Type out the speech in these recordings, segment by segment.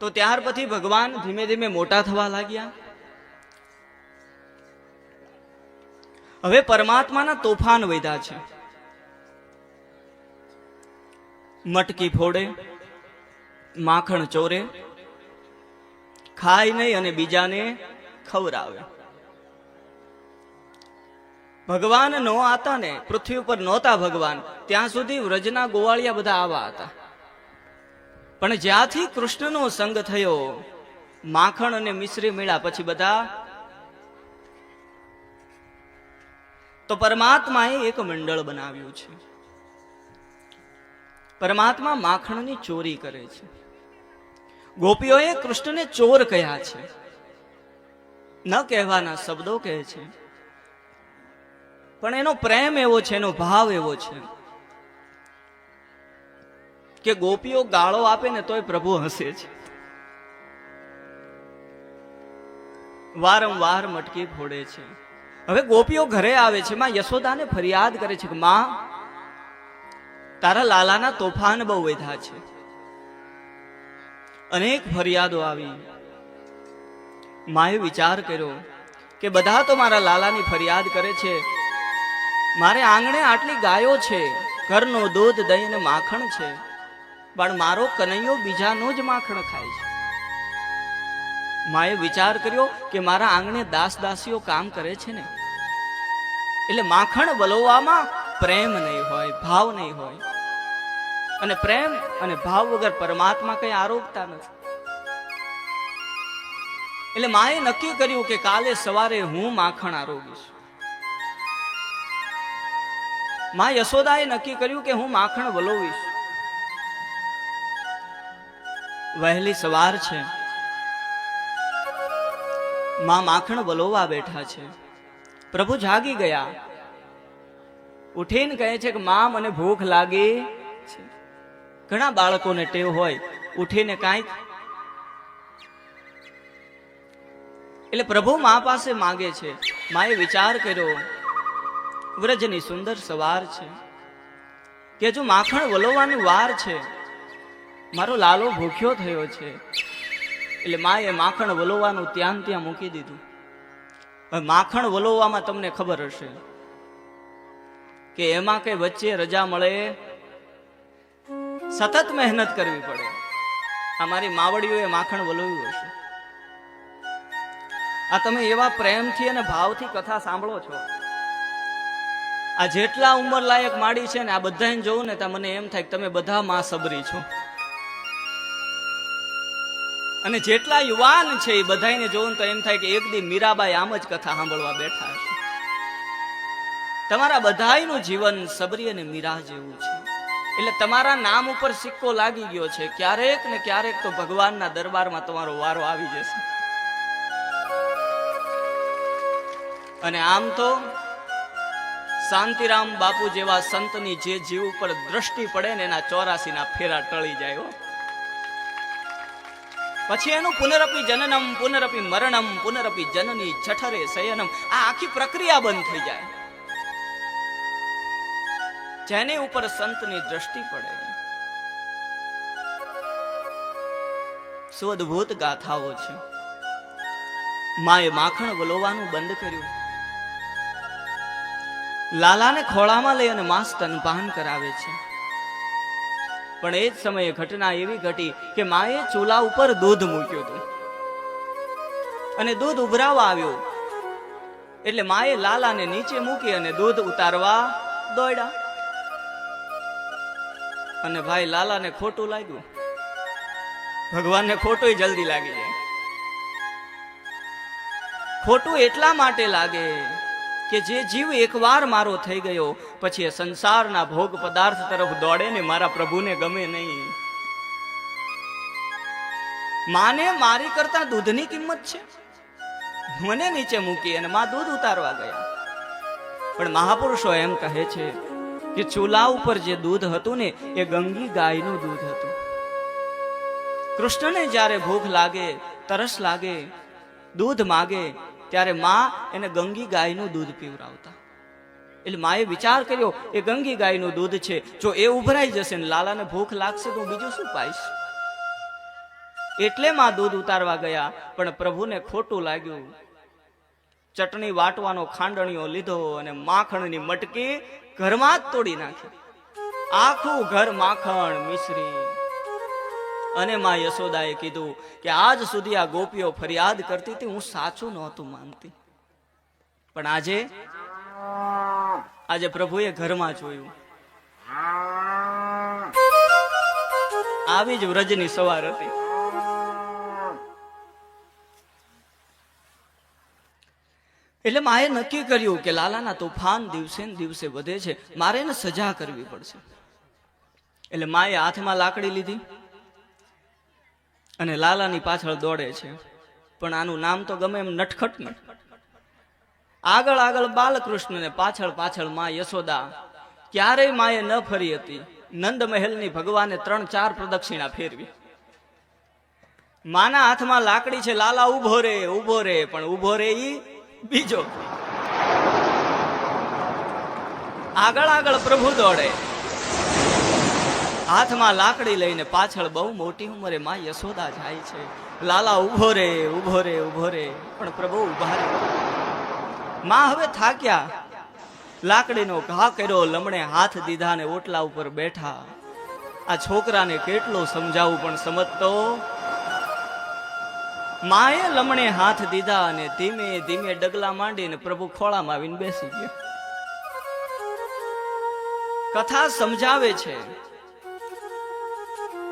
તો ત્યાર પછી ભગવાન ધીમે ધીમે મોટા થવા લાગ્યા. હવે પરમાત્માના તોફાન વધ્યા છે. મટકી ફોડે, માખણ ચોરે, ખાય નહીં અને બીજાને ખવડાવે. ભગવાન નો આતા ને, પૃથ્વી ઉપર નહોતા ભગવાન, ત્યાં સુધી વ્રજના ગોવાળિયા બધા આવા હતા. પણ જ્યાંથી કૃષ્ણનો સંગ થયો, માખણ અને મિશ્રી મળ્યા, પછી બધા તો પરમાત્માએ એક મંડળ બનાવ્યું છે. પરમાત્મા માખણની ચોરી કરે છે. ગોપીઓએ કૃષ્ણને ચોર કહ્યા છે, ન કહેવાના શબ્દો કહે છે, પણ એનો પ્રેમ એવો છે, એનો ભાવ એવો છે કે ગોપીઓ ગાળો આપે ને તોય પ્રભુ હસે છે. વારંવાર મટકી ફોડે છે. હવે ગોપીઓ ઘરે આવે છે, માં યશોદાને ફરિયાદ કરે છે કે માં, તારા લાલાના તોફાન બહુ વધ્યા છે. અનેક ફરિયાદો આવી. માએ વિચાર કર્યો કે બધા તો મારા લાલાની ફરિયાદ કરે છે, મારે આંગણે આટલી ગાયો છે, ઘરનો દૂધ દહીં અને માખણ છે, પણ મારો કનૈયો બીજાનો જ માખણ ખાય છે. માએ વિચાર કર્યો કે મારા આંગણે દાસ દાસીઓ કામ કરે છે ને, એટલે માખણ વલોવામાં પ્રેમ નહીં હોય, ભાવ નહીં હોય, અને પ્રેમ અને ભાવ વગર પરમાત્મા કઈ આરોગતા નથી. એટલે માએ નક્કી કર્યું કે કાલે સવારે હું માખણ આરોગીશ. માં યશોદાએ નક્કી કર્યું કે હું માખણ વલોવીશ. વહેલી સવાર છે, માં માખણ વલોવા બેઠા છે. પ્રભુ જાગી ગયા, ઉઠીને કહે છે કે માં, મને ભૂખ લાગી છે. ઘણા બાળકોને ટેવ હોય ઉઠીને કાંઈક, એટલે પ્રભુ મા પાસે માંગે છે. માએ વિચાર કર્યો, વ્રજની સુંદર સવાર છે, કે જો માખણ વલોવાની વાર છે, મારો લાલો ભૂખ્યો થયો છે. એટલે માએ માખણ વલોવાનું ત્યાં મૂકી દીધું. હવે માખણ વલોવામાં તમને ખબર હશે કે એમાં કઈ વચ્ચે રજા મળે, સતત મહેનત કરવી પડે. અમારી માવડીઓએ માખણ વલોવ્યું હશે. આ તમે એવા પ્રેમથી અને ભાવથી કથા સાંભળો છો. આ જેટલા ઉંમર લાયક માડી છે ને, આ બધાને જોઉં ને ત્યાં મને એમ થાય કે તમે બધા માં સબરી છો. અને જેટલા યુવાન છે એ બધાને જોઉં તો એમ થાય કે એક દી મીરાબાઈ આમ જ કથા સાંભળવા બેઠા છે. તમારા બધાયનું જીવન સબરી અને મીરા જેવું છે. એટલે તમારા નામ ઉપર સિક્કો લાગી ગયો છે. ક્યારેક ને ક્યારેક તો ભગવાનના દરબારમાં તમારો વારો આવી જશે. અને આમ તો શાંતિરામ બાપુ જેવા સંતની જે જીવ ઉપર દ્રષ્ટિ પડે ને, એના 84 ના ફેરા ટળી જાય. પછી એનું પુનરપી જનનમ પુનરપી મરણમ પુનરપી જનની છઠરે શયનમ, આ આખી પ્રક્રિયા બંધ થઈ જાય. જેની ઉપર સંતની દ્રષ્ટિ પડે. શું અદભુત ગાથાઓ છે. માએ માખણ વલોવાનું બંધ કર્યું. લાલાને ખોળામાં લઈ અને માં સ્તનપાન કરાવે છે. પણ એ જ સમયે ઘટના એવી ઘટી કે માએ ચૂલા ઉપર દૂધ મૂક્યું હતું અને દૂધ ઉભરાવા આવ્યું. એટલે માએ લાલાને નીચે મૂકી અને દૂધ ઉતારવા દોડ્યા. અને ભાઈ લાલાને ખોટું લાગ્યું. ભગવાનને ખોટું જલ્દી લાગી જાય. ખોટું એટલા માટે લાગે કે જે જીવ એકવાર મારો થઈ ગયો પછી એ સંસારના ભોગ પદાર્થ તરફ દોડે ને, મારા પ્રભુને ગમે નહીં. માને મારી કરતા દૂધની કિંમત છે. મને નીચે મૂકી અને માં દૂધ ઉતારવા ગયા. પણ મહાપુરુષો એમ કહે છે કે ચૂલા ઉપર જે દૂધ હતું ને, એ ગંગી ગાયનું દૂધ હતું. કૃષ્ણને જ્યારે ભૂખ લાગે, તરસ લાગે, દૂધ માગે, ત્યારે માં એને ગંગી ગાયનું દૂધ પીવરાવતા. એટલે માએ વિચાર કર્યો એ ગંગી ગાયનું દૂધ છે, જો એ ઉભરાઈ જશે ને લાલાને ભૂખ લાગશે તો બીજું શું પાઈશ. એટલે માં દૂધ ઉતારવા ગયા, પણ પ્રભુને ખોટું લાગ્યું. ચટણી વાટવાનો ખાંડણીઓ લીધો અને માખણની મટકી ઘરમાં જ તોડી નાખી. આખું ઘર માખણ મિશ્રી. અને માં યશોદાએ કીધું કે આજ સુધી આ ગોપીઓ ફરિયાદ કરતી હતી, હું સાચું નહોતું માનતી, પણ આજે પ્રભુએ ઘરમાં જોયું. આવી જ વ્રજની સવાર હતી. એટલે માએ નક્કી કર્યું કે લાલાના તોફાન દિવસે ને દિવસે વધે છે, મારે એને સજા કરવી પડશે. એટલે માએ હાથમાં લાકડી લીધી અને લાલાની પાછળ દોડે છે. પણ આનું નામ તો ગમે એમ નટખટ ને. આગળ આગળ બાલકૃષ્ણ ને પાછળ પાછળ માં યશોદા. ક્યારેય માએ ન ફરી હતી. નંદ મહેલની ભગવાને 3-4 પ્રદક્ષિણા ફેરવી. માના હાથમાં લાકડી છે, લાલા ઉભો રે ઉભો રે, પણ ઉભો રે ઈ બીજો. આગળ આગળ પ્રભુ દોડે, હાથમાં લાકડી લઈને પાછળ બહુ મોટી ઉંમરે માં યશોદા જાય છે. લાલા ઉભો રે ઉભો રે ઉભો રે, પણ પ્રભુ ઉભા રે. માં હવે થાક્યા, લાકડીનો ઘા કર્યો, લમણે હાથ દીધા ને ઓટલા ઉપર બેઠા. આ છોકરાને કેટલો સમજાવું પણ સમજતો. માએ લમણે હાથ દીધા અને ધીમે ધીમે ડગલા માંડીને પ્રભુ ખોળામાં આવીને બેસી ગયા. કથા સમજાવે છે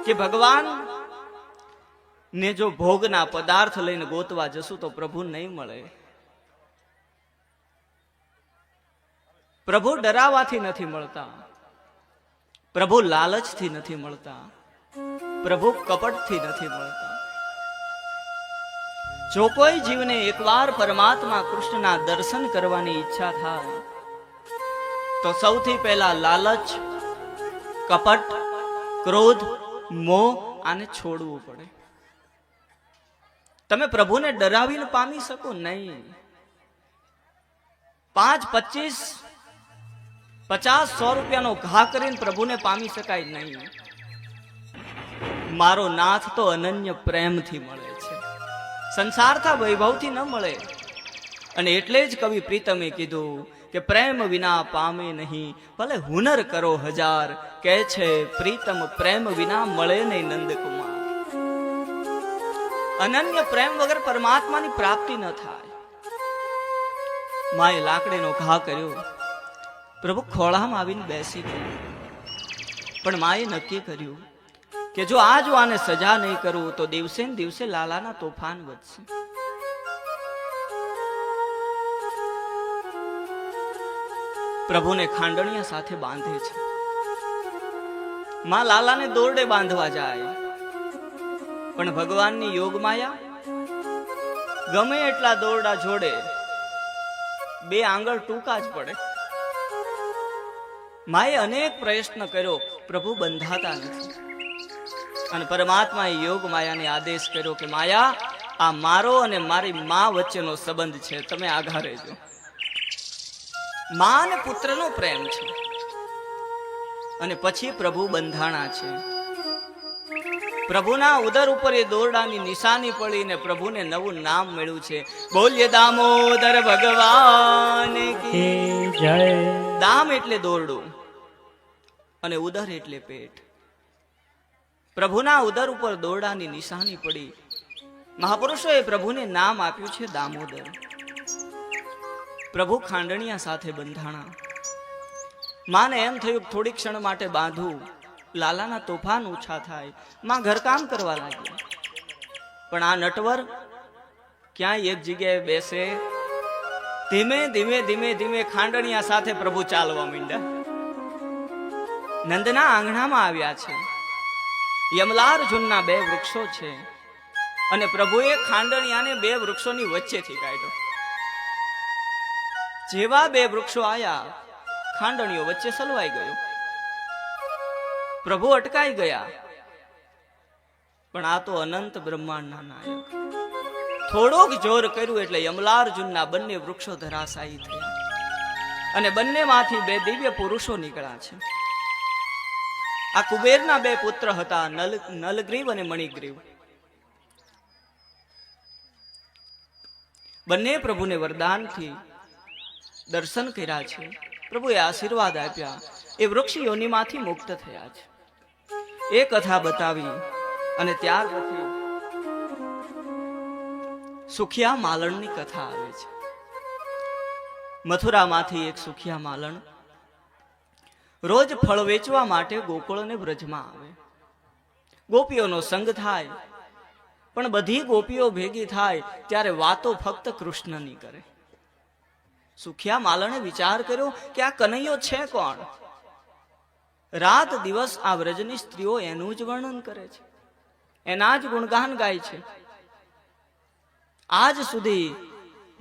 કે ભગવાન ને જો ભોગના પદાર્થ લઈને ગોતવા જશું તો પ્રભુ નહીં મળે. પ્રભુ ડરાવાથી નથી મળતા, પ્રભુ લાલચથી નથી મળતા, પ્રભુ કપટથી નથી મળતા. જો કોઈ જીવને એકવાર પરમાત્મા કૃષ્ણના દર્શન કરવાની ઈચ્છા થાય તો સૌથી પહેલા લાલચ, કપટ, ક્રોધ, મોહ આને છોડવું પડે. તમે પ્રભુને ડરાવીને પામી શકો નહીં. 5, 25, 50, 100 રૂપિયાનો ઘા કરીને પ્રભુને પામી શકાય નહીં. મારો નાથ તો અનન્ય પ્રેમથી મળે છે, સંસારતા વૈભવથી ન મળે. અને એટલે જ કવિ પ્રીતમે કીધું કે પ્રેમ વિના પામે નહીં, ભલે હુનર કરો 1000, કહે છે પ્રીતમ પ્રેમ વિના મળે નહીં નંદકુમાર. અનન્ય પ્રેમ વગર પરમાત્માની પ્રાપ્તિ ન થાય. માએ લાકડીનો ઘા કર્યો, પ્રભુ ખોળામાં આવીને બેસી ગયા. પણ માએ નક્કી કર્યું કે જો આને સજા નહીં કરું તો દિવસે ને દિવસે લાલાના તોફાન વધશે. પ્રભુને ખાંડણીયા સાથે બાંધે છે. માં લાલાને દોરડે બાંધવા જાય, પણ ભગવાનની યોગ માયા ગમે એટલા દોરડા જોડે 2 આંગળ ટૂંકા જ પડે. માએ અનેક પ્રયત્ન કર્યો, પ્રભુ બંધાતા નથી. અને પરમાત્માએ યોગ માયાને આદેશ કર્યો કે માયા, આ મારો અને મારી માં વચ્ચેનો સંબંધ છે, તમે આઘા રહેજો. માં અને પુત્રનો પ્રેમ છે. અને પછી પ્રભુ બંધાણા છે. પ્રભુના ઉદર ઉપર એ દોરડાની નિશાની પડી ને પ્રભુને નવું નામ મળ્યું છે. બોલ્યે દામોદર ભગવાન કી જય. દામ એટલે દોરડું અને ઉદર એટલે પેટ. પ્રભુના ઉદર ઉપર દોરડાની નિશાની પડી. મહાપુરુષોએ પ્રભુને નામ આપ્યું છે દામોદર. પ્રભુ ખાંડણીયા સાથે બંધાણા. માને એમ થયું થોડી ક્ષણ માટે બાંધું, લાલાના તોફાન ઓછા થાય. માં ઘરકામ કરવા લાગી. પણ આ નટવર ક્યાંય એક જગ્યાએ બેસે. ધીમે ધીમે ધીમે ધીમે ખાંડણીયા સાથે પ્રભુ ચાલવા માંડ્યા. નંદના આંગણામાં આવ્યા છે. યમલાર્જુનના 2 વૃક્ષો છે અને પ્રભુએ ખાંડણીયાને 2 વૃક્ષોની વચ્ચેથી કાઢ્યો. જેવા 2 વૃક્ષો આયા, ખાંડણીઓ વચ્ચે સલવાઈ ગયો. પ્રભુ અટકાઈ ગયા. પણ આ તો અનંત બ્રહ્માંડના નાયક. થોડોક જોર કર્યું એટલે યમલાર્જુનના 2 વૃક્ષો ધરાશાયી થયા અને બંનેમાંથી 2 દિવ્ય પુરુષો નીકળ્યા છે. આ કુબેરના 2 પુત્ર હતા, નલગ્રીવ અને મણિગ્રીવ. બંને પ્રભુને વરદાનથી દર્શન કર્યા છે, પ્રભુએ આશીર્વાદ આપ્યા, એ વૃક્ષ યોનિમાંથી મુક્ત થયા છે. એ કથા બતાવી અને ત્યાર પછી સુખિયા માલણની કથા આવે છે. મથુરામાંથી એક સુખિયા માલણ રોજ ફળ વેચવા માટે ગોકુળ અને વ્રજમાં આવે. ગોપીઓનો સંગ થાય, પણ બધી ગોપીઓ ભેગી થાય ત્યારે વાતો ફક્ત કૃષ્ણની કરે. સુખિયા માલણે વિચાર કર્યો કે આ કનૈયો છે કોણ? રાત દિવસ આ વ્રજની સ્ત્રીઓ એનું જ વર્ણન કરે છે, એના જ ગુણગાન ગાય છે. આજ સુધી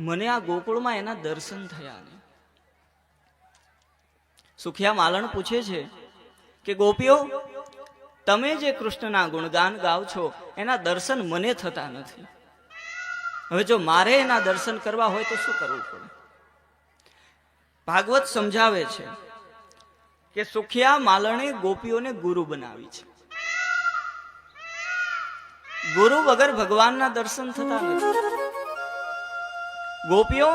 મને આ ગોકુળમાં એના દર્શન થયા નહીં. સુખિયા માલણ પૂછે છે કે ગોપીઓ, તમે જે કૃષ્ણના ગુણગાન ગાવ છો એના દર્શન મને થતા નથી. હવે જો મારે એના દર્શન કરવા હોય તો શું કરવું પડે? ભાગવત સમજાવે છે કે સુખિયા માલણે ગોપીઓને ગુરુ બનાવી છે. ગુરુ વગર ભગવાનના દર્શન થતા નથી. ગોપીઓ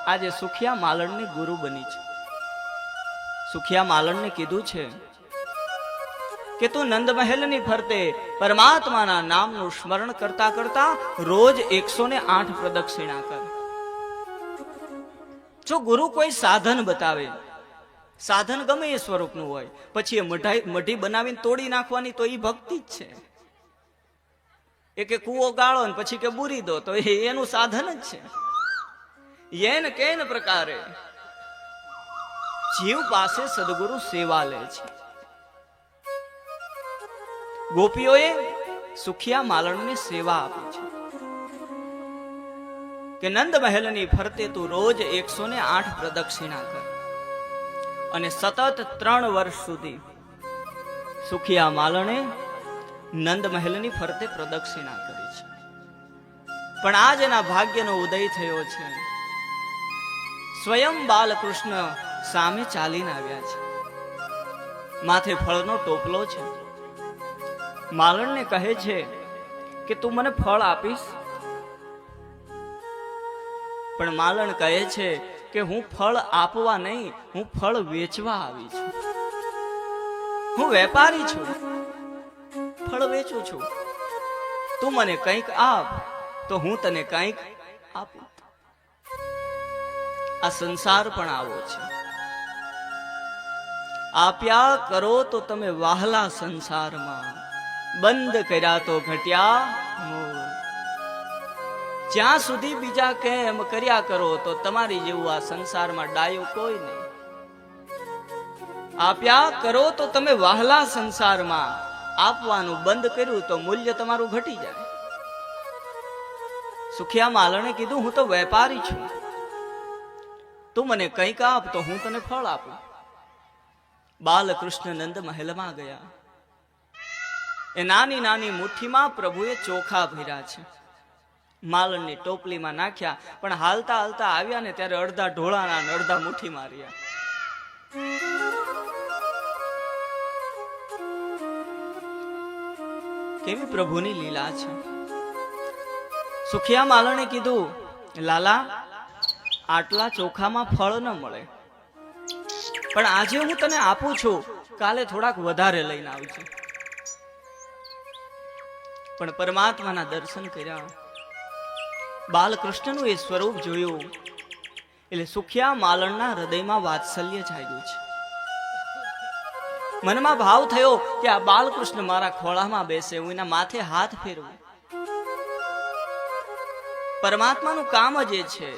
આજે સુખિયા માલણની ગુરુ બની છે. સુખિયા માલણને કીધું છે કે તું નંદ મહેલની ફરતે પરમાત્માના નામનું સ્મરણ કરતા કરતા રોજ 108 પ્રદક્ષિણા કર. જો ગુરુ કોઈ સાધન બતાવે, સાધન ગમે એ સ્વરૂપનું હોય, પછી એ મઢી બનાવીને તોડી નાખવાની તો એ ભક્તિ જ છે. એ કે કૂવો ગાળો ને પછી કે બુરી દો તો એનું સાધન જ છે. એન કેન પ્રકારે જીવ પાસે સદગુરુ સેવા લે છે. ગોપીઓએ સુખિયા માલણની સેવા આપી છે કે નંદ મહેલની ફરતે તું રોજ 108 પ્રદક્ષિણા કર. અને સતત 3 વર્ષ સુધી સુખિયા માલણે નંદ મહેલની ફરતે પ્રદક્ષિણા કરી છે. પણ આજ એના ભાગ્યનો ઉદય થયો છે. સ્વયં બાલકૃષ્ણ સામે ચાલીને આવ્યા છે. માથે ફળનો ટોપલો છે. માલણને કહે છે કે તું મને ફળ આપીશ? પણ માલણ કહે છે કે હું ફળ આપવા નહીં, હું ફળ વેચવા આવી છું. હું વેપારી છું, ફળ વેચું છું. તું મને કંઈક આપ તો હું તને કંઈક આપું. આ સંસાર પણ આવો છે. આપ્યા કરો તો તમે વહાલા સંસારમાં, બંધ કર્યા તો ઘટ્યા મોલ. જ્યાં સુધી બીજા કે એમ કર્યા કરો તો તમારી જેવું આ સંસારમાં ડાયો કોઈ નહીં. આપ્યા કરો તો તમે વહાલા સંસારમાં, આપવાનું બંધ કર્યું તો મૂલ્ય તમારું ઘટી જાય. સુખિયા માલણે કીધું હું તો વેપારી છું, તું મને કંઈક આપ તો હું તને ફળ આપું. બાલકૃષ્ણ નંદ મહેલમાં ગયા. એ નાની નાની મુઠ્ઠીમાં પ્રભુએ ચોખા ભર્યા છે. માલણની ટોપલીમાં નાખ્યા, પણ હાલતા હાલતા આવ્યા ને ત્યારે અડધા ઢોળાના ને અડધા મુઠ્ઠી માર્યા. કેવી પ્રભુની લીલા છે. સુખિયા માલણે કીધું, લાલા આટલા ચોખામાં ફળ ન મળે, પણ આજે હું તને આપું છું, કાલે થોડાક વધારે લઈને આવજો. પણ પરમાત્માના દર્શન કર્યા, બાલકૃષ્ણનું એ સ્વરૂપ જોયું એટલે સુખિયા માલણના હૃદયમાં વાત્સલ્ય જાગ્યું છે. મનમાં ભાવ થયો કે આ બાલકૃષ્ણ મારા ખોળામાં બેસે, હું એના માથે હાથ ફેરવું. પરમાત્માનું કામ જ એ છે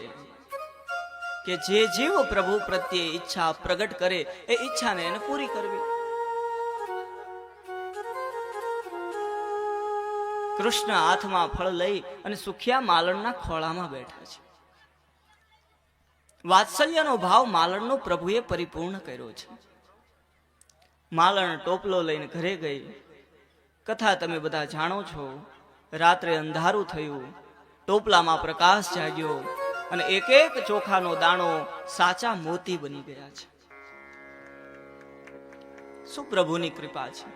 કે જે જીવ પ્રભુ પ્રત્યે ઈચ્છા પ્રગટ કરે એ ઈચ્છાને એને પૂરી કરવી. કૃષ્ણ હાથમાં ફળ લઈ અને સુખિયા માલણના ખોળામાં બેઠા છે. વાત્સલ્યનો ભાવ માલણનો પ્રભુએ પરિપૂર્ણ કર્યો છે. માલણ ટોપલો લઈને ઘરે ગઈ. કથા તમે બધા જાણો છો. રાત્રે અંધારું થયું, ટોપલામાં પ્રકાશ જાગ્યો અને એક એક ચોખાનો દાણો સાચા મોતી બની ગયા છે. શું પ્રભુની કૃપા છે.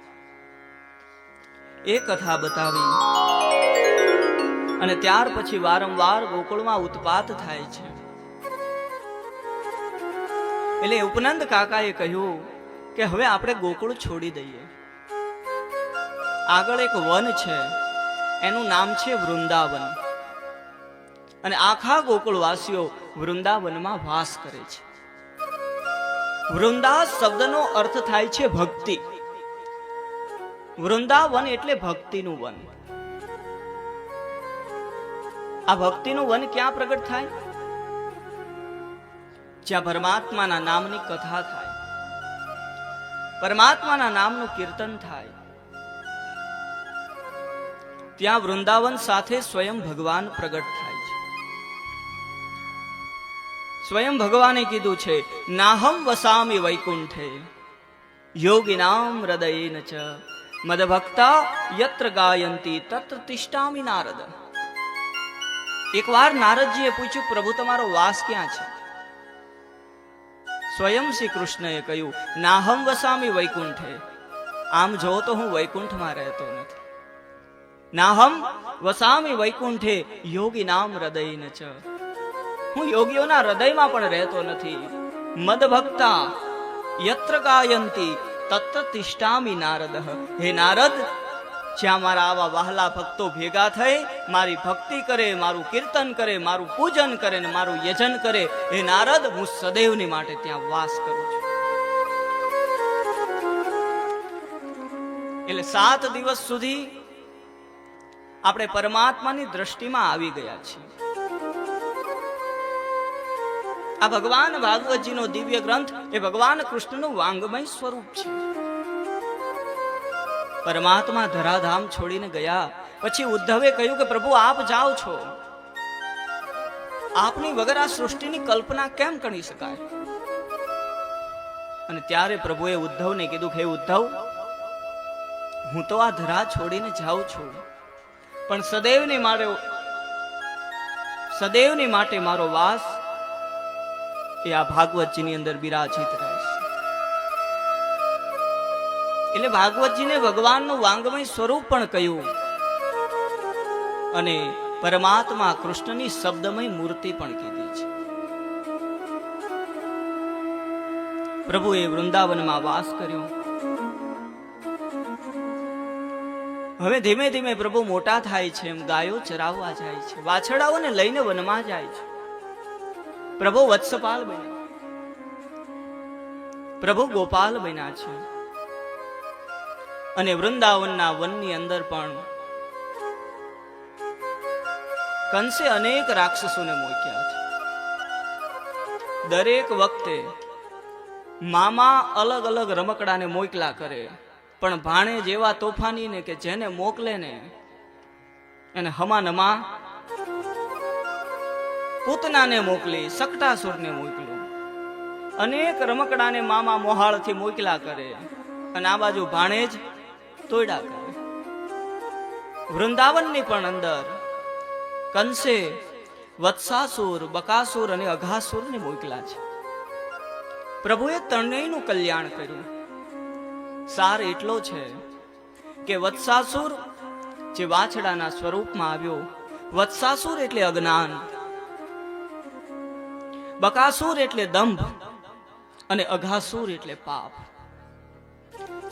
એ કથા બતાવી અને ત્યાર પછી વારંવાર ગોકુળમાં ઉત્પાત થાય છે. એટલે ઉપનંદ કાકાએ કહ્યું કે હવે આપણે ગોકુળ છોડી દઈએ. આગળ એક વન છે, એનું નામ છે વૃંદાવન, અને આખા ગોકુળવાસીઓ વૃંદાવનમાં વાસ કરે છે. વૃંદા શબ્દનો અર્થ થાય છે ભક્તિ. વૃંદાવન એટલે ભક્તિનું વન. આ ભક્તિનું વન ક્યાં પ્રગટ થાય? જ્યાં પરમાત્માના નામની કથા થાય, પરમાત્માના નામનું કીર્તન થાય, ત્યાં વૃંદાવન સાથે સ્વયં ભગવાન પ્રગટ થાય છે. સ્વયં ભગવાને કીધું છે, નાહમ વસામી વૈકુંઠે યોગિનામ હૃદયેન ચ મદભક્તા યત્ર ગાયંતી તત્ર તિષ્ઠામિ નારદ. એકવાર નારદજીએ પૂછ્યું, પ્રભુ તમારો વાસ ક્યાં છે? સ્વયં શ્રી કૃષ્ણએ કહ્યું, નાહમ વસામી વૈકુંઠે. આમ જો તો હું વૈકુંઠમાં રહેતો નથી. નાહમ વસામી વૈકુંઠે યોગિનામ હૃદયેન ચ. હું યોગીઓના હૃદયમાં પણ રહેતો નથી. મદભક્તા યત્ર ગાયંતી તત્ર તિષ્ઠામિ નારદ. હે નારદ, જ્યાં મારા આવા વહાલા ભક્તો ભેગા થઈ મારી ભક્તિ કરે, મારું કીર્તન કરે, મારું પૂજન કરે ને મારું યજન કરે, હે નારદ, હું સદૈવની માટે ત્યાં વાસ કરું છું. એટલે 7 દિવસ સુધી આપણે પરમાત્માની દ્રષ્ટિમાં આવી ગયા છીએ. આ ભગવાન ભાગવતજીનો દિવ્ય ગ્રંથ એ ભગવાન કૃષ્ણનું વાંગમય સ્વરૂપ છે. પરમાત્મા ધરાધામ છોડીને ગયા પછી ઉદ્ધવે કહ્યું કે પ્રભુ આપ જાઓ છો, આપની વગર આ સૃષ્ટિની કલ્પના કેમ કરી શકાય? અને ત્યારે પ્રભુએ ઉદ્ધવને કીધું, હે ઉદ્ધવ, હું તો આ ધરા છોડીને જાઉં છું, પણ સદૈવની માટે મારો વાસ એ આ ભાગવતજીની અંદર બિરાજિત રહેશે. એટલે ભાગવતજીને ભગવાનનું વાંગમય સ્વરૂપ પણ કહ્યું અને પરમાત્મા કૃષ્ણની શબ્દમય મૂર્તિ પણ કીધી છે. પ્રભુએ વૃંદાવનમાં વાસ કર્યો. હવે ધીમે ધીમે પ્રભુ મોટા થાય છે, એમ ગાયો ચરાવવા જાય છે, વાછડાઓને લઈને વનમાં જાય છે. પ્રભુ વત્સપાલ બન્યા, પ્રભુ ગોપાલ બન્યા છે. અને વૃંદાવનના વનની અંદર પણ કંસે અનેક રાક્ષસોને મૂક્યા છે. દરેક વખતે મામા અલગ અલગ રમકડાને મોકલા કરે, પણ ભાણે જેવા તોફાની ને કે જેને મોકલે ને એને હમાનમાં પૂતનાને મોકલી, સકટાસુરને મોકલ્યો. અનેક રમકડાને મામા મોહાળથી મોકલા કરે અને આ બાજુ ભાણેજ તોડ્યા કરે. વૃંદાવનની પણ અંદર કંસે વત્સાસુર, બકાસુર અને અઘાસુરને મોકલા છે. પ્રભુએ ત્રણેયનું કલ્યાણ કર્યું. સાર એટલો છે કે વત્સાસુર જે વાછડાના સ્વરૂપમાં આવ્યો, વત્સાસુર એટલે અજ્ઞાન, બકાસુર એટલે દંભ અને અઘાસુર એટલે પાપ.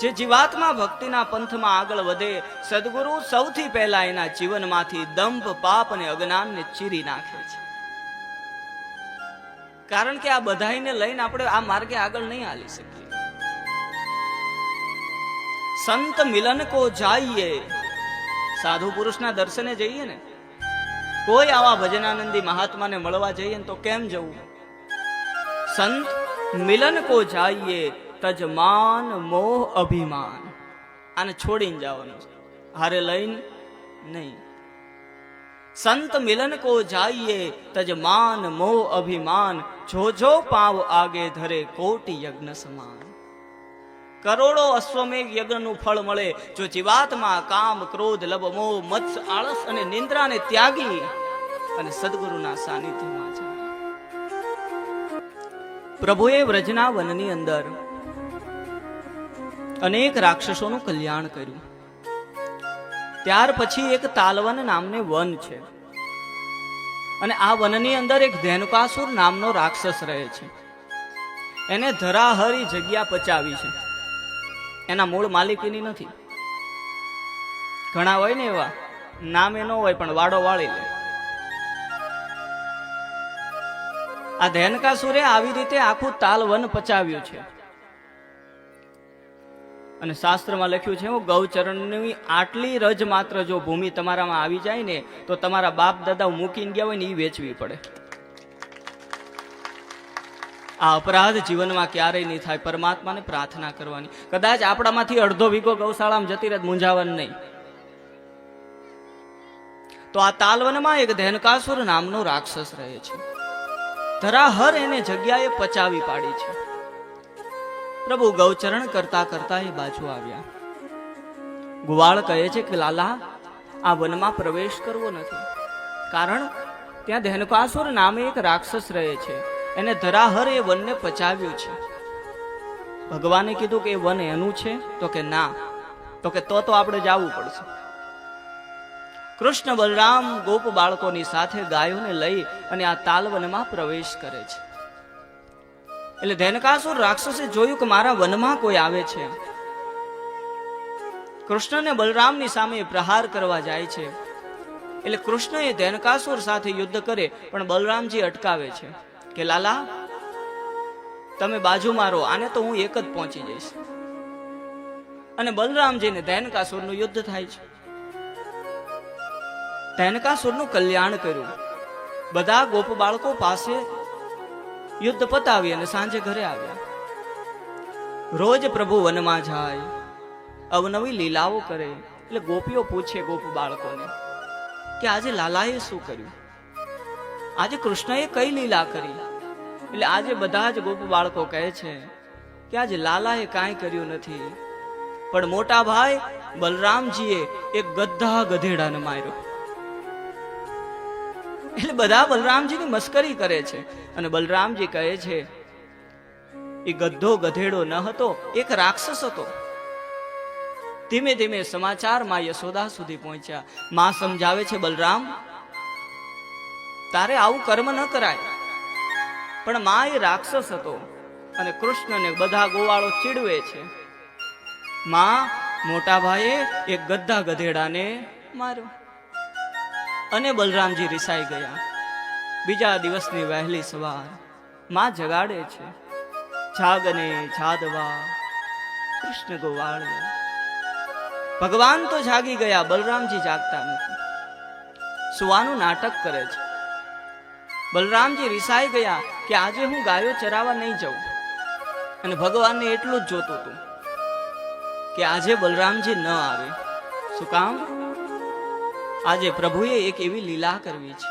જે જીવાત્મા ભક્તિના પંથમાં આગળ વધે, સદગુરુ સૌથી પહેલા એના જીવનમાંથી દંભ, પાપ અને અજ્ઞાનને ચીરી નાખે છે. કારણ કે આ બધાઈને લઈને આપણે આ માર્ગે આગળ નહીં હાલી શકીએ. સંત મિલન કો જાઈએ, સાધુ પુરુષના દર્શને જઈએ ને, કોઈ આવા ભજનાનંદી મહાત્માને મળવા જઈએ ને તો કેમ જવું? સંત મિલન કો જાઈએ તજમાન મોહ અભિમાન. આને છોડીને જવાનું છે, હારે લઈને નહીં. સંત મિલન કો જાઈએ તજમાન મોહ અભિમાન, જો જો પાવ આગે ધરે કોટી યજ્ઞ સમાન. કરોડો અશ્વમેઘ યજ્ઞનું ફળ મળે જો જીવાત્મા કામ, ક્રોધ, લબ, મોહ, મત્સ, આળસ અને નિંદ્રાને ત્યાગી અને સદગુરુના સાનિધ્યમાં જાય. પ્રભુએ વ્રજના વનની અંદર અનેક રાક્ષસોનું કલ્યાણ કર્યું. ત્યાર પછી એક તાલવન નામને વન છે. અને આ વનની અંદર એક ધેનુકાસુર નામનો રાક્ષસ રહે છે. એને ધરાહરી જગ્યા પચાવી છે. એના મૂળ માલિકીની નથી. ઘણા હોય ને એવા, નામ એ ન હોય પણ વાડો વાળી લે. આ ધેનકાસુરે આવી રીતે આખું તાલ વન પચાવ્યું છે. અને શાસ્ત્રમાં લખ્યું છે, ગૌચરણની આટલી રજ માત્ર જો ભૂમિ તમારામાં આવી જાય ને તો તમારા બાપ દાદા મૂકીને ગયા હોય ને એ વેચવી પડે. આ અપરાધ જીવનમાં ક્યારેય નહીં થાય. પરમાત્માને પ્રાર્થના કરવાની. કદાચ આપણામાંથી અડધો વીઘો ગૌશાળામાં જતી રહે, મૂંઝાવાનું નહીં. તો આ તાલવનમાં એક ધેનકાસુર નામનો રાક્ષસ રહે છે. ધરાહર એને જગ્યાએ પચાવી પાડી છે. પ્રભુ ગૌચરણ કરતા કરતા એ બાજુ આવ્યા. ગુવાળ કહે છે કે લાલા, આ વનમાં પ્રવેશ કરવો નથી. કારણ ત્યાં ધેનકાસુર નામે એક રાક્ષસ રહે છે. એને ધરાહર એ વનને પચાવ્યું છે. ભગવાને કીધું કે એ વન એનું છે? તો કે ના. તો કે તો આપણે જવું પડશે. કૃષ્ણ બલરામ ગોપ બાળકોની સાથે ગાયોને લઈ અને આ તાલવનમાં પ્રવેશ કરે છે. એટલે ધેનકાસુર રાક્ષસે જોયું કે મારા વનમાં કોઈ આવે છે. કૃષ્ણને બલરામની સામે પ્રહાર કરવા જાય છે. એટલે કૃષ્ણ એ ધેનકાસુર સાથે યુદ્ધ કરે, પણ બલરામજી અટકાવે છે કે લાલા, તમે બાજુ મારો, આને તો હું એક જ પહોંચી જઈશ. અને બલરામજીને ધેનકાસુરનું યુદ્ધ થાય છે. ધેનકાસુરનું કલ્યાણ કર્યું. બધા ગોપ બાળકો પાસે યુદ્ધ પતાવી અને સાંજે ઘરે આવ્યા. રોજ પ્રભુ વનમાં જાય, અવનવી લીલાઓ કરે. એટલે ગોપીઓ પૂછે ગોપ બાળકોને કે આજે લાલાએ શું કર્યું, આજે કૃષ્ણએ કઈ લીલા કરી. એટલે આજે બધા જ ગોપ બાળકો કહે છે કે આજે લાલાએ કાંઈ કર્યું નથી, પણ મોટા ભાઈ બલરામજીએ એક ગધા ગધેડાને માર્યો. એટલે બધા બલરામજીની મસ્કરી કરે છે. અને બલરામજી કહે છે એ ગધો ગધેડો ન હતો, એક રાક્ષસ હતો. ધીમે ધીમે સમાચાર માં યશોદા સુધી પહોંચ્યા. માં સમજાવે છે, બલરામ, તારે આવું કર્મ ન કરાય. પણ માં એ રાક્ષસ હતો અને કૃષ્ણને બધા ગોવાળો ચીડવે છે. માં, મોટા ભાઈએ એક ગધા ગધેડાને માર્યો. અને બલરામજી રિસાઈ ગયા. બીજા દિવસની વહેલી સવાર માં જગાડે છે, જાગને જાદવા કૃષ્ણ ગોવાળિયા. ભગવાન તો જાગી ગયા, બલરામજી જાગતા નથી. સુવાનું નાટક કરે છે. બલરામજી રિસાઈ ગયા કે આજે હું ગાયો ચરાવવા નહીં જાઉં. અને ભગવાનને એટલું જ જોતું હતું કે આજે બલરામજી ન આવે. શું કામ? આજે પ્રભુએ એક એવી લીલા કરવી છે.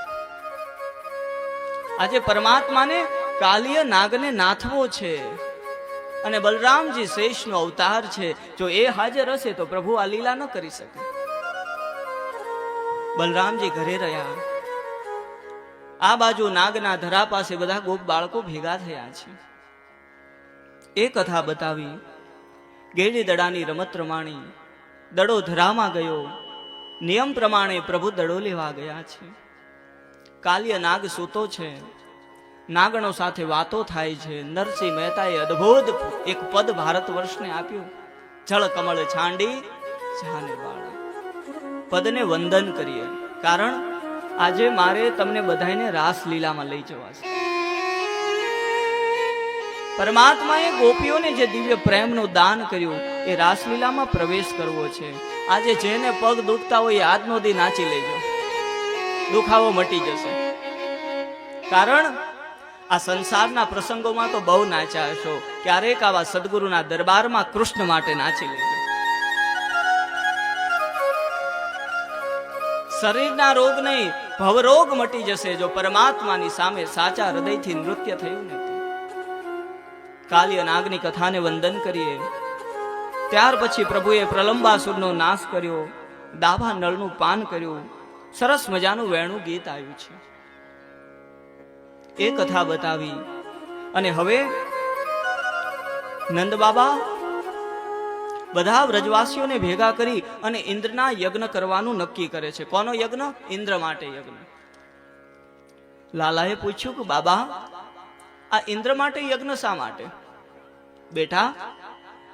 આજે પરમાત્માને કાલિય નાગને નાથવો છે. અને બલરામજી શેષનો અવતાર છે. જો એ હાજર હશે તો પ્રભુ આ લીલા ન કરી શકે. બલરામજી ઘરે રહ્યા. આ બાજુ નાગના ધરા પાસે બધા ગોપ બાળકો ભેગા થયા છે. એ કથા બતાવી. ગેડી દડાની રમત રમાણી. દડો ધરામાં ગયો. નિયમ પ્રમાણે પ્રભુ દડો લેવા ગયા છે. કાલિય નાગ સૂતો છે. નાગણો સાથે વાતો થાય છે. નરસિંહ મહેતાએ અદ્ભુત એક પદ ભારત વર્ષને આપ્યું, જળ કમળ છાંડી જાને વાળા. પદને વંદન કરીએ, કારણ આજે મારે તમને બધાને રાસલીલામાં લઈ જવા છે. પરમાત્માએ ગોપીઓને જે દિવ્ય પ્રેમનું દાન કર્યું એ રાસલીલામાં પ્રવેશ કરવો છે. આજે જેને પગ દુખતા હોય આજનો દી નાચી લેજો, દુખાવો મટી જશે. કારણ આ સંસારના પ્રસંગોમાં તો બહુ નાચ્યા હશો, ક્યારેક આવા સદગુરુના દરબારમાં કૃષ્ણ માટે નાચી લેજો. શરીરના રોગ નહીં, ભવરોગ મટી જશે જો પરમાત્માની સામે સાચા હૃદયથી નૃત્ય થયું ને. કાલિય નાગની કથાને વંદન કરીએ. ત્યાર પછી પ્રભુએ પ્રલંબાસુરનો નાશ કર્યો, દાભા નળનું પાન કર્યું. સરસ મજાનું વેણું ગીત આવ્યું છે. એ કથા બતાવી. અને હવે નંદ બાબા બધા વ્રજવાસીઓને ભેગા કરી અને ઇન્દ્રના યજ્ઞ કરવાનું નક્કી કરે છે. કોનો યજ્ઞ? ઇન્દ્ર માટે યજ્ઞ. લાલાએ પૂછ્યું કે બાબા, આ ઇન્દ્ર માટે યજ્ઞ શા માટે? બેટા,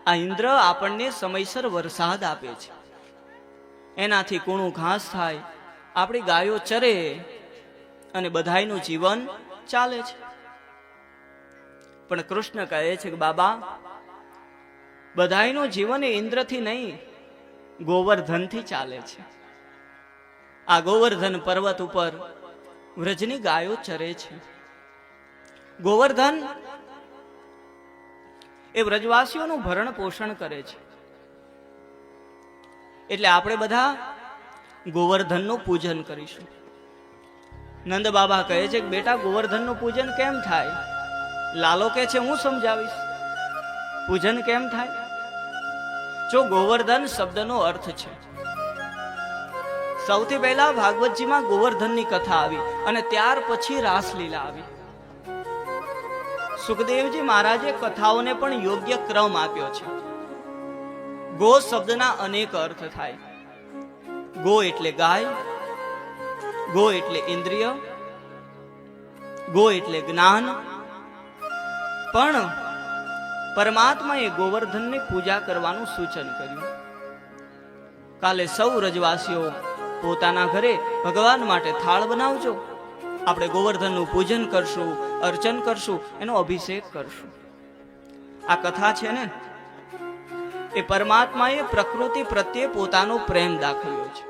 આ ઇન્દ્ર આપણને સમયસર વરસાદ આપે છે, એનાથી કૂણું ઘાસ થાય, આપણી ગાયો ચરે અને બધાયનું જીવન ચાલે છે. પણ કૃષ્ણ કહે છે કે બાબા, બધાયનું જીવન એ ઇન્દ્રથી નહીં, ગોવર્ધનથી ચાલે છે. આ ગોવર્ધન પર્વત ઉપર વ્રજની ગાયો ચરે છે. ગોવર્ધન એ વ્રજવાસીઓનું ભરણ પોષણ કરે છે. એટલે આપણે બધા ગોવર્ધનનું પૂજન કરીશું. નંદ બાબા કહે છે કે બેટા, ગોવર્ધનનું પૂજન કેમ થાય? લાલો કહે છે હું સમજાવીશ. પૂજન કેમ થાય? જો ગોવર્ધન શબ્દનો અર્થ છે. સૌથી પહેલા ભાગવતજીમાં ગોવર્ધનની કથા આવી અને ત્યાર પછી રાસલીલા આવી. સુખદેવજી મહારાજે કથાઓને પણ યોગ્ય ક્રમ આપ્યો છે. ગો શબ્દના અનેક અર્થ થાય. ગો એટલે ગાય, ગો એટલે ઇન્દ્રિય, ગો એટલે જ્ઞાન. પણ પરમાત્માએ ગોવર્ધનની પૂજા કરવાનું સૂચન કર્યું. કાલે સૌ રજવાસીઓ પોતાના ઘરે ભગવાન માટે થાળ બનાવજો. આપણે ગોવર્ધનનું પૂજન કરશું, અર્ચન કરશું, એનો અભિષેક કરશું. આ કથા છે ને, એ પરમાત્માએ પ્રકૃતિ પ્રત્યે પોતાનો પ્રેમ દાખવ્યો છે.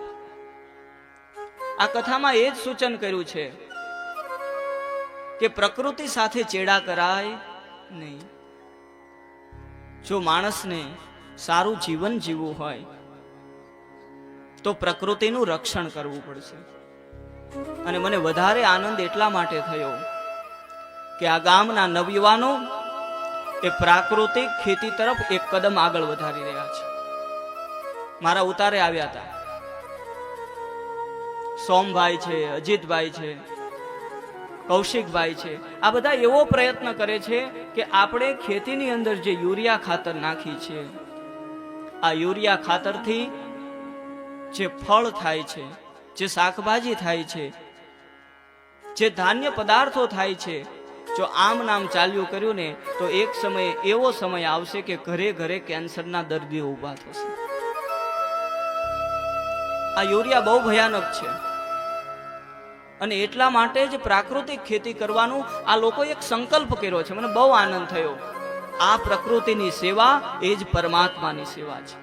આ કથામાં એ જ સૂચન કર્યું છે કે પ્રકૃતિ સાથે ચેડા કરાય નહીં. જો માણસને સારું જીવન જીવવું હોય તો પ્રકૃતિનું રક્ષણ કરવું પડશે. અને મને વધારે આનંદ એટલા માટે થયો કે આ ગામના નવયુવાનો એ પ્રાકૃતિક ખેતી તરફ એક કદમ આગળ વધારી રહ્યા છે. મારા ઉતારે આવ્યા હતા. સોમભાઈ છે, અજીતભાઈ છે, કૌશિકભાઈ છે. આ બધા એવો પ્રયત્ન કરે છે કે આપણે ખેતીની અંદર જે યુરિયા ખાતર નાખી છે, આ યુરિયા ખાતરથી જે ફળ થાય છે, જે શાકભાજી થાય છે, જે ધાન્ય પદાર્થો થાય છે, જો આમ નામ ચાલ્યું કર્યું ને તો એક સમય એવો સમય આવશે કે ઘરે ઘરે કેન્સરના દર્દીઓ ઊભા થશે. આ યુરિયા બહુ ભયાનક છે. અને એટલા માટે જ પ્રાકૃતિક ખેતી કરવાનું આ લોકો એક સંકલ્પ કર્યો છે. મને બહુ આનંદ થયો. આ પ્રકૃતિની સેવા એ જ પરમાત્માની સેવા છે.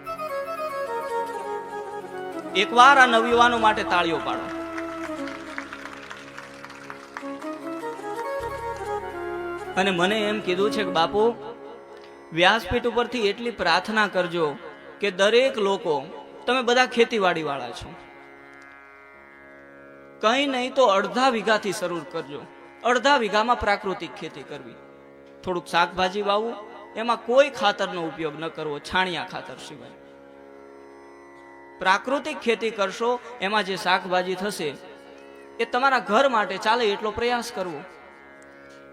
એકવાર આ નવયુવાનો માટે તાળીઓ પાડો. અને મને એમ કીધું છે કે બાપુ, વ્યાસપીઠ ઉપરથી એટલી પ્રાર્થના કરજો કે દરેક લોકો, તમે બધા ખેતીવાડી વાળા છો, કઈ નહીં તો અડધા વીઘાથી શરૂ કરજો. અડધા વીઘામાં પ્રાકૃતિક ખેતી કરવી. થોડુંક શાકભાજી વાવવું, એમાં કોઈ ખાતરનો ઉપયોગ ન કરવો, છાણિયા ખાતર સિવાય. પ્રાકૃતિક ખેતી કરશો, એમાં જે શાકભાજી થશે એ તમારા ઘર માટે ચાલે એટલો પ્રયાસ કરવો.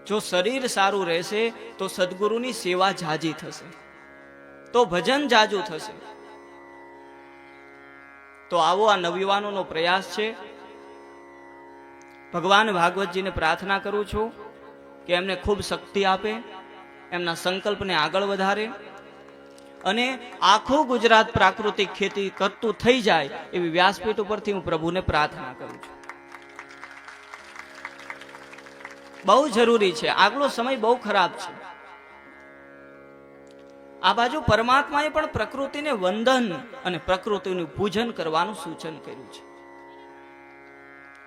જો શરીર સારું રહેશે તો સદગુરુની સેવા જાજી થશે, તો ભજન જાજુ થશે. તો આવો આ નવયુવાનોનો પ્રયાસ છે. ભગવાન ભાગવતજીને પ્રાર્થના કરું છું કે એમને ખૂબ શક્તિ આપે, એમના સંકલ્પને આગળ વધારે અને આખું ગુજરાત પ્રાકૃતિક ખેતી કરતું થઈ જાય એવી વ્યાસપીઠ ઉપરથી હું પ્રભુને પ્રાર્થના કરું છું. બહુ જરૂરી છે. આગલો સમય બહુ ખરાબ છે. આ બાજુ પરમાત્માએ પણ પ્રકૃતિને વંદન અને પ્રકૃતિનું પૂજન કરવાનું સૂચન કર્યું છે.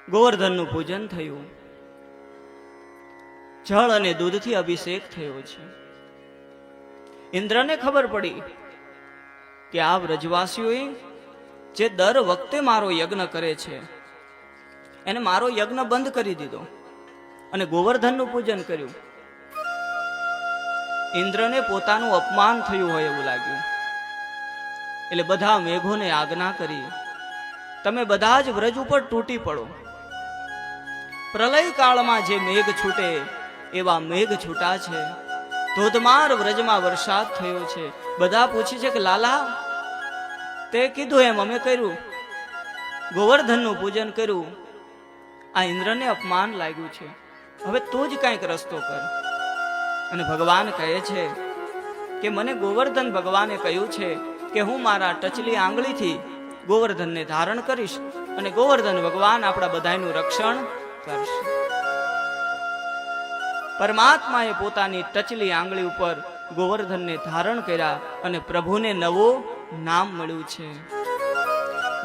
ગોવર્ધનનું પૂજન થયું, જળ અને દૂધથી અભિષેક થયો છે. ઇન્દ્રને ખબર પડી કે આ વ્રજવાસીઓએ જે દર વખતે મારો યજ્ઞ કરે છે એને મારો યજ્ઞ બંધ કરી દીધો અને ગોવર્ધનનું પૂજન કર્યું. ઇન્દ્રને પોતાનું અપમાન થયું હોય એવું લાગ્યું. એટલે બધા મેઘોને આજ્ઞા કરી, તમે બધા જ વ્રજ ઉપર તૂટી પડો. પ્રલય કાળમાં જે મેઘ છૂટે એવા મેઘ છૂટા છે. ધોધમાર વ્રજમાં વરસાદ થયો છે. બધા પૂછે છે કે લાલા, તે કીધું એમ અમે કર્યું, ગોવર્ધનનું પૂજન કર્યું, આ ઇન્દ્રને અપમાન લાગ્યું છે, હવે તું જ કંઈક રસ્તો કર. અને ભગવાન કહે છે કે મને ગોવર્ધન ભગવાને કહ્યું છે કે હું મારા ટચલી આંગળીથી ગોવર્ધનને ધારણ કરીશ અને ગોવર્ધન ભગવાન આપણા બધાનું રક્ષણ કરશે. પરમાત્માએ પોતાની ટચલી આંગળી ઉપર ગોવર્ધનને ધારણ કર્યા અને પ્રભુને નવો નામ મળ્યું છે.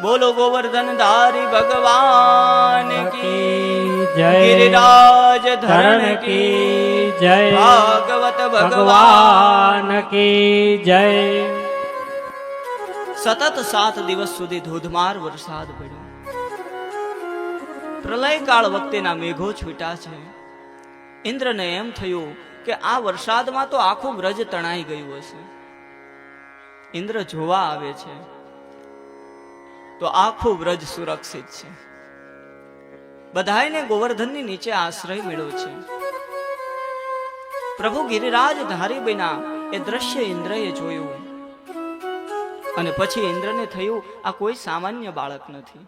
બોલો ગોવર્ધન ધારી ભગવાન કી જય, ગિરિરાજ ધરણ કી જય, ભાગવત ભગવાન કી જય. સતત 7 દિવસ સુધી ધોધમાર વરસાદ પડ્યો. પ્રલયકાળ વખતેના મેઘો છૂટા છે. ઇન્દ્રને એમ થયું કે આ વરસાદમાં તો આખું વ્રજ તણાઈ ગયું હશે. ઇન્દ્ર જોવા આવે છે તો આખું વ્રજ સુરક્ષિત છે. બધાયને ગોવર્ધનની નીચે આશ્રય મળ્યો છે. પ્રભુ ગિરિરાજ ધારી બન્યા એ દ્રશ્ય ઇન્દ્રએ જોયું અને પછી ઇન્દ્રને થયું આ કોઈ સામાન્ય બાળક નથી.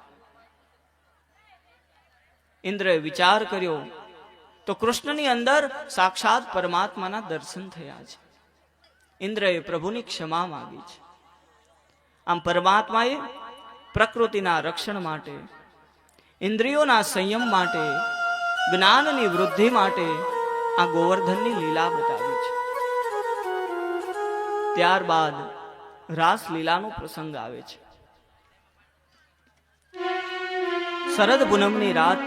ઇન્દ્રએ વિચાર કર્યો તો કૃષ્ણની અંદર સાક્ષાત પરમાત્માના દર્શન થયા છે. ઇન્દ્રએ પ્રભુની ક્ષમા માંગી છે. આમ પરમાત્માએ પ્રકૃતિના રક્ષણ માટે, ઇન્દ્રિયોના સંયમ માટે, જ્ઞાનની વૃદ્ધિ માટે આ ગોવર્ધનની લીલા બતાવી છે. ત્યારબાદ રાસ લીલાનો પ્રસંગ આવે છે. શરદ પૂનમની રાત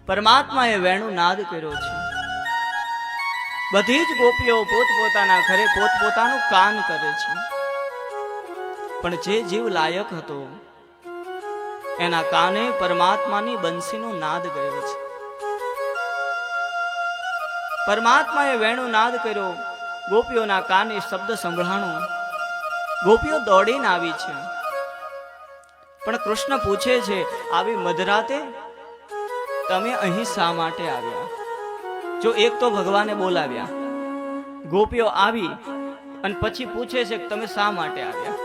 પરમાત્માએ વેણુ નાદ કર્યો છે. બધી જ ગોપીઓ પોતપોતાના ઘરે પોતપોતાનું કાન કરે છે. પણ જે જીવ લાયક હતો એના કાને પરમાત્માની બંસીનો નાદ ગયો છે. પરમાત્માએ વેણુ નાદ કર્યો, ગોપીઓના કાને શબ્દ સંભળાણો. ગોપીઓ દોડીને આવી છે. પણ કૃષ્ણ પૂછે છે આવી મધરાતે તમે અહીં શા માટે આવ્યા? જો એક તો ભગવાને બોલાવ્યા, ગોપીઓ આવી અને પછી પૂછે છે કે તમે શા માટે આવ્યા?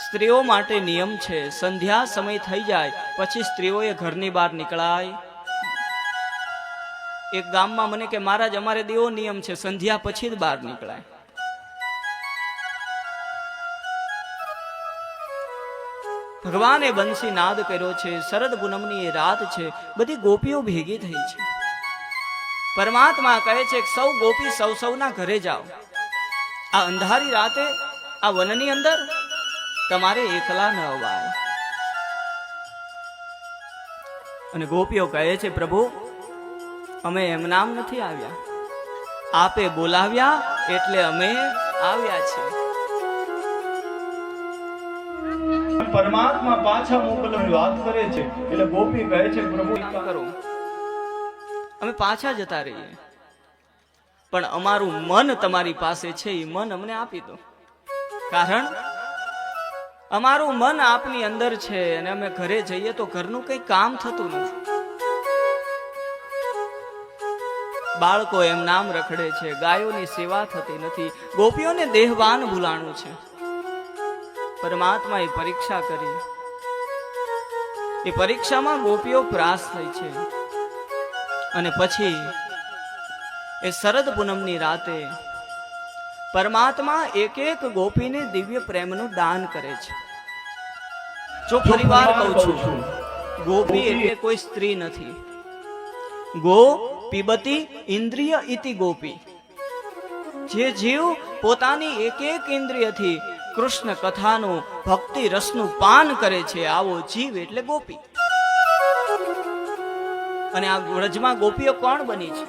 સ્ત્રીઓ માટે નિયમ છે, સંધ્યા સમય થઈ જાય પછી સ્ત્રીઓએ ઘરની બહાર નીકળાય. એક ગામમાં મને કે મહારાજ અમારે દેવો નિયમ છે, સંધ્યા પછી જ બહાર નીકળાય. ભગવાને બંસી નાદ કર્યો છે. શરદ પૂનમની એ રાત છે. બધી ગોપીઓ ભેગી થઈ છે. પરમાત્મા કહે છે કે સૌ ગોપી સૌના ઘરે જાઓ. આ અંધારી રાતે આ વનની અંદર તમારે એકલા ન અવાય. અને ગોપીઓ કહે છે પ્રભુ અમે એમ નામ નથી આવ્યા, આપે બોલાવ્યા એટલે અમે આવ્યા છીએ. પરમાત્મા પાછા મોકલવાની વાત કરે છે એટલે ગોપી કહે છે પ્રભુ કરો, અમે પાછા જતા રહીએ, પણ અમારું મન તમારી પાસે છે એ મન અમને આપી દો. કારણ અમારું મન આપની અંદર છે અને અમે ઘરે જઈએ તો ઘરનું કઈ કામ થતું નથી. બાળકો એમ નામ રખડે છે, ગાયોની સેવા થતી નથી, ગોપીઓને દેહવાન ભૂલાણું છે. પરમાત્માએ પરીક્ષા કરી. એ પરીક્ષામાં ગોપીઓ પ્રાસ થઈ છે. અને પછી એ શરદ પૂનમની રાતે પરમાત્મા એક એક ગોપીને દિવ્ય પ્રેમનું દાન કરે છે. જો ફરીવાર કહું છું, ગોપી એટલે કોઈ સ્ત્રી નથી. ગો પીબતી ઇન્દ્રિય ઇતિ ગોપી. જે જીવ પોતાની એક એક ઇન્દ્રિયથી કૃષ્ણ કથાનું ભક્તિ રસનું પાન કરે છે આવો જીવ એટલે ગોપી. અને આ વ્રજમાં ગોપીઓ કોણ બની છે?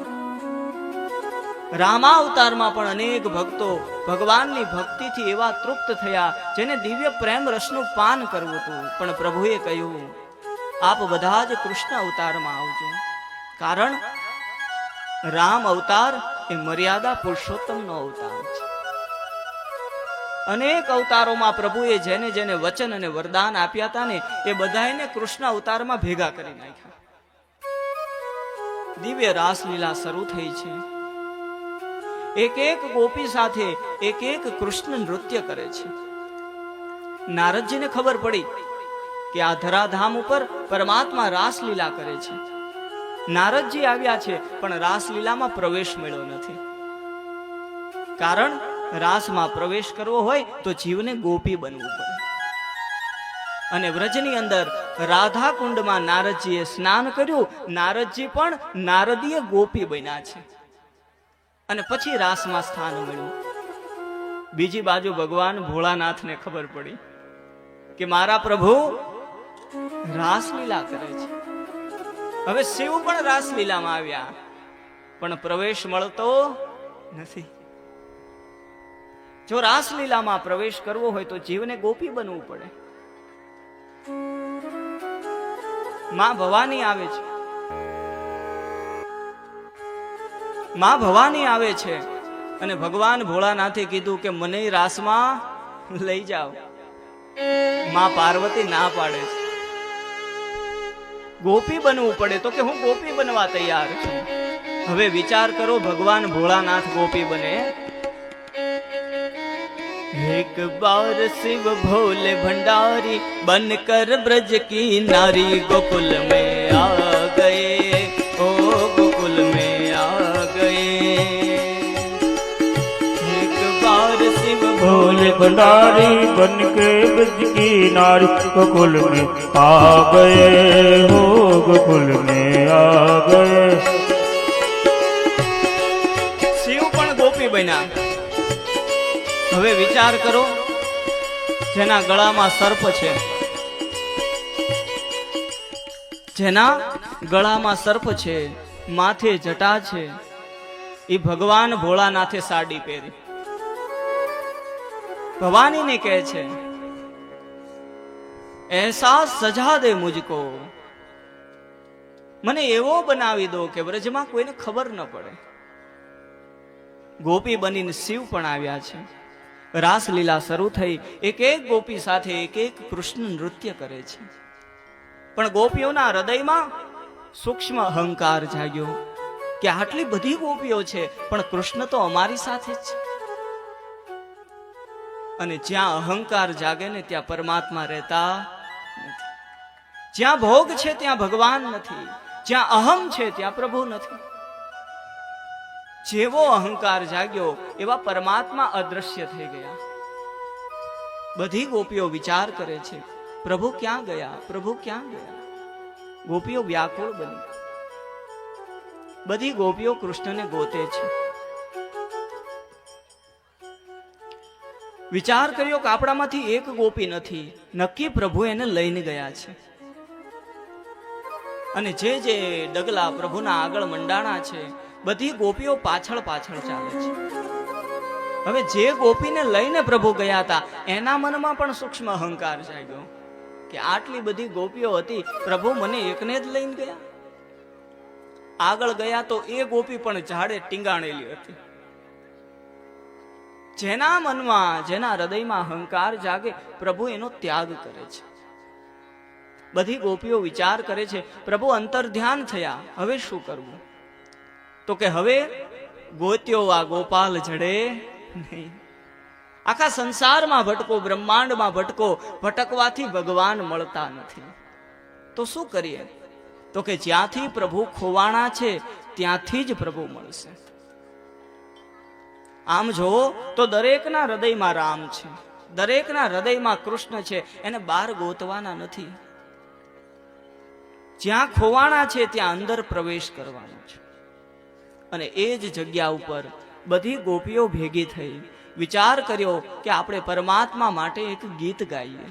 રામાવતારમાં પણ અનેક ભક્તો ભગવાનની ભક્તિથી એવા તૃપ્ત થયા જેને દિવ્ય પ્રેમ રસનું પાન કરવું હતું. પણ પ્રભુએ કહ્યું આપ બધા જ કૃષ્ણ અવતારમાં આવજો. કારણ રામ અવતાર એ મર્યાદા પુરુષોત્તમનો અવતાર છે. અનેક અવતારોમાં પ્રભુએ જેને જેને વચન અને વરદાન આપ્યા હતા ને એ બધાને કૃષ્ણ અવતારમાં ભેગા કરી નાખ્યા. દિવ્ય રાસલીલા શરૂ થઈ છે. એક એક ગોપી સાથે એક એક કૃષ્ણ નૃત્ય કરે છે. નારદજીને ખબર પડી કે આ ધરાધામ ઉપર પરમાત્મા રાસલીલા કરે છે. નારદજી આવ્યા છે પણ રાસલીલામાં પ્રવેશ મળ્યો નથી. કારણ રાસમાં પ્રવેશ કરવો હોય તો જીવને ગોપી બનવું પડે. અને વ્રજની અંદર રાધા કુંડમાં નારદજીએ સ્નાન કર્યું. નારદજી પણ નારદીય ગોપી બન્યા છે અને પછી રાસમાં સ્થાન મળ્યું. બીજી બાજુ ભગવાન ભોળાનાથને ખબર પડી કે મારા પ્રભુ રાસલીલા કરે છે. હવે શિવ પણ રાસલીલામાં આવ્યા પણ પ્રવેશ મળતો નથી. જો રાસલીલામાં પ્રવેશ કરવો હોય તો જીવને ગોપી બનવું પડે. માં ભવાની આવે છે. માં ભવાની આવે છે અને ભગવાન ભોળાનાથે કીધું કે મને રાસમાં લઈ જાઓ. માં પાર્વતી ના પાડે છે. ગોપી બનવું પડે તો કે હું ગોપી બનવા તૈયાર છું. હવે વિચાર કરો, ભગવાન ભોળાનાથ ગોપી બને. एक बार शिव भोले भंडारी बनकर ब्रज की नारी गोकुल में आ गए, ओ गोकुल में आ गए. एक बार शिव भोले भंडारी बन के ब्रज की नारी गोकुल में आ गए, हो गोकुल में आ गए. शिव પણ ગોપી બન્યા. હવે વિચાર કરો, જેના ગળામાં સર્પ છે, જેના ગળામાં સર્પ છે, માથે જટા છે, એ ભગવાન ભોળાનાથે સાડી પહેરી ભવાનીને કહે છે, એસા સજા દે મુજકો, મને એવો બનાવી દો કે વ્રજમાં કોઈને ખબર ન પડે. ગોપી બનીને શિવ પણ આવ્યા છે. રાસલીલા શરૂ થઈ. એક એક ગોપી સાથે એક એક કૃષ્ણ નૃત્ય કરે છે. પણ ગોપીઓના હૃદયમાં સૂક્ષ્મ અહંકાર જાગ્યો કે આટલી બધી ગોપીઓ છે પણ કૃષ્ણ તો અમારી સાથે જ છે. અને જ્યાં અહંકાર જાગે ને ત્યાં પરમાત્મા રહેતા નથી. જ્યાં ભોગ છે ત્યાં ભગવાન નથી. જ્યાં અહમ છે ત્યાં પ્રભુ નથી. જેવો અહંકાર જાગ્યો એવા પરમાત્મા અદ્રશ્ય થઈ ગયા. બધી ગોપીઓ વિચાર કરે છે, પ્રભુ ક્યાં ગયા, પ્રભુ ક્યાં ગયા. ગોપીઓ વ્યાકુળ બની. બધી ગોપીઓ કૃષ્ણને ગોતે છે. વિચાર કર્યો કે આપણામાંથી એક ગોપી નથી, નક્કી પ્રભુ એને લઈને ગયા છે. અને જે જે ડગલા પ્રભુના આગળ મંડાણા છે, બધી ગોપીઓ પાછળ પાછળ ચાલે છે. હવે જે ગોપીને લઈને પ્રભુ ગયા હતા એના મનમાં પણ સૂક્ષ્મ અહંકાર જાગ્યો કે આટલી બધી ગોપીઓ હતી, પ્રભુ મને એકને જ લઈને ગયા. આગળ ગયા તો એ ગોપી પણ ઝાડે ટીંગાણેલી હતી. જેના મનમાં, જેના હૃદયમાં અહંકાર જાગે, પ્રભુ એનો ત્યાગ કરે છે. બધી ગોપીઓ વિચાર કરે છે, પ્રભુ અંતર ધ્યાન થયા, હવે શું કરવું? તો કે હવે ગોત્યો આ ગોપાલ જડે નહીં. આખા સંસારમાં ભટકો, બ્રહ્માંડમાં ભટકો, ભટકવાથી ભગવાન મળતા નથી. તો શું કરીએ? તો કે જ્યાંથી પ્રભુ ખોવાણા છે ત્યાંથી જ પ્રભુ મળશે. આમ જોવો તો દરેકના હૃદયમાં રામ છે, દરેકના હૃદયમાં કૃષ્ણ છે. એને બહાર ગોતવાના નથી. જ્યાં ખોવાણા છે ત્યાં અંદર પ્રવેશ કરવાનો છે. અને એ જ જગ્યા ઉપર બધી ગોપીઓ ભેગી થઈ. વિચાર કર્યો કે આપણે પરમાત્મા માટે એક ગીત ગાઈએ.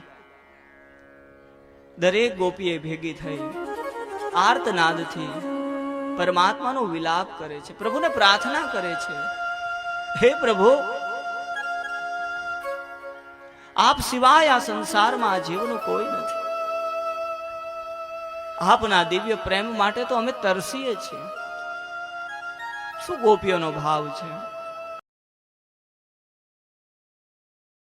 દરેક ગોપીએ ભેગી થઈ આર્તનાદથી પરમાત્માનો વિલાપ કરે છે, પ્રભુને પ્રાર્થના કરે છે, હે પ્રભુ, આપ સિવાય આ સંસારમાં જીવનું કોઈ નથી. આપના દિવ્ય પ્રેમ માટે તો અમે તરસીએ છીએ. શું ગોપીઓનો ભાવ છે.